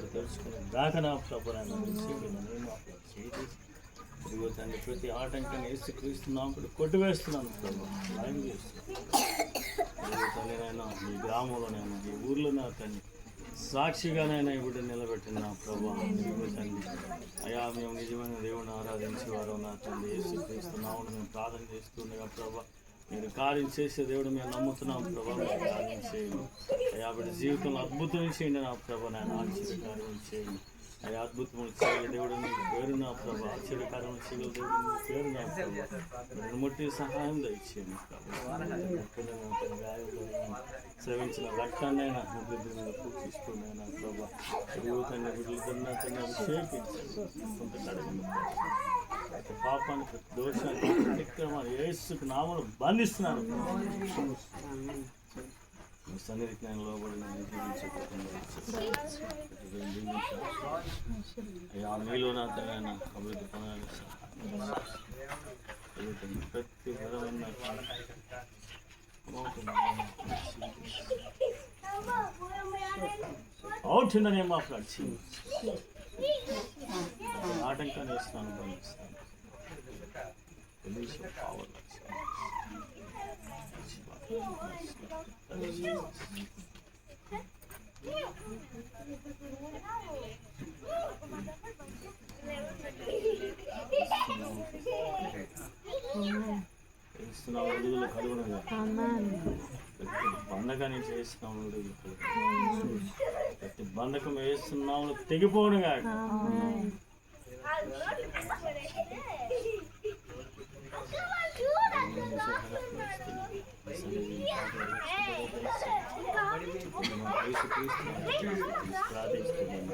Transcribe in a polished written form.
తెలుసుకుని దాకా నా ప్రభు ఇదిగో తండ్రి ప్రతి ఆటంకాన్ని వేసి క్రీస్తున్నాము కొట్టివేస్తున్నాను ప్రభు సాయం చేస్తున్నాను తండ్రి నైనా ఈ గ్రామంలోనైనా ఈ ఊర్లోనే తండ్రి సాక్షిగానైనా ఇప్పుడు నిలబెట్టిన నా ప్రభు తండ్రి అయా మేము నిజమైన దేవుని ఆరాధించేవారు నా తండ్రి వేసి క్రీస్తున్నాము మేము ప్రార్థన చేస్తుండగా ప్రభా మీరు కార్యం చేసే దేవుడు మేము నమ్ముతున్నాం ప్రభా మీరు కార్యం చేయండి అయ్యా బిడ్డ జీవితంలో అద్భుతం చేయండి నా ప్రభా నేను ఆశ్చర్యకార్యం చేయండి అయ్యా అద్భుతములు చేయగల దేవుడు మీకు పేరు నా ప్రభా ఆశ్చర్యకార్యం చేయగల దేవుడు మీకు పేరు నా ప్రభా ముట్టి సహాయం దయచేయండి శ్రవించిన రక్తాన్నైనా బిడ్డ మీద పూజిస్తున్నాయి నా ప్రభా యువతంగా బిడ్డలతో తండ్రి అభిషేకించండి కొంత కడగండి పాపానికి దోషానికి అతిక్రమాలు యేసుకు నామములో బంధిస్తున్నాను సన్నిధికి నేను లోబడిన అయ్యా మీలో నా తన అభివృద్ధి పొందాలి ప్రతి విధమైన out in the name of Lord Jesus ఆటంకాన్ని వేస్తున్నాను బంధిస్తాను పవర్ విడుదల కలుగునగా బంధకాన్ని చేస్తున్నాము విడుదల కలుగు ప్రతి బంధకం వేస్తున్నాము తెగిపోనుగా ప్రార్థిస్తున్నాను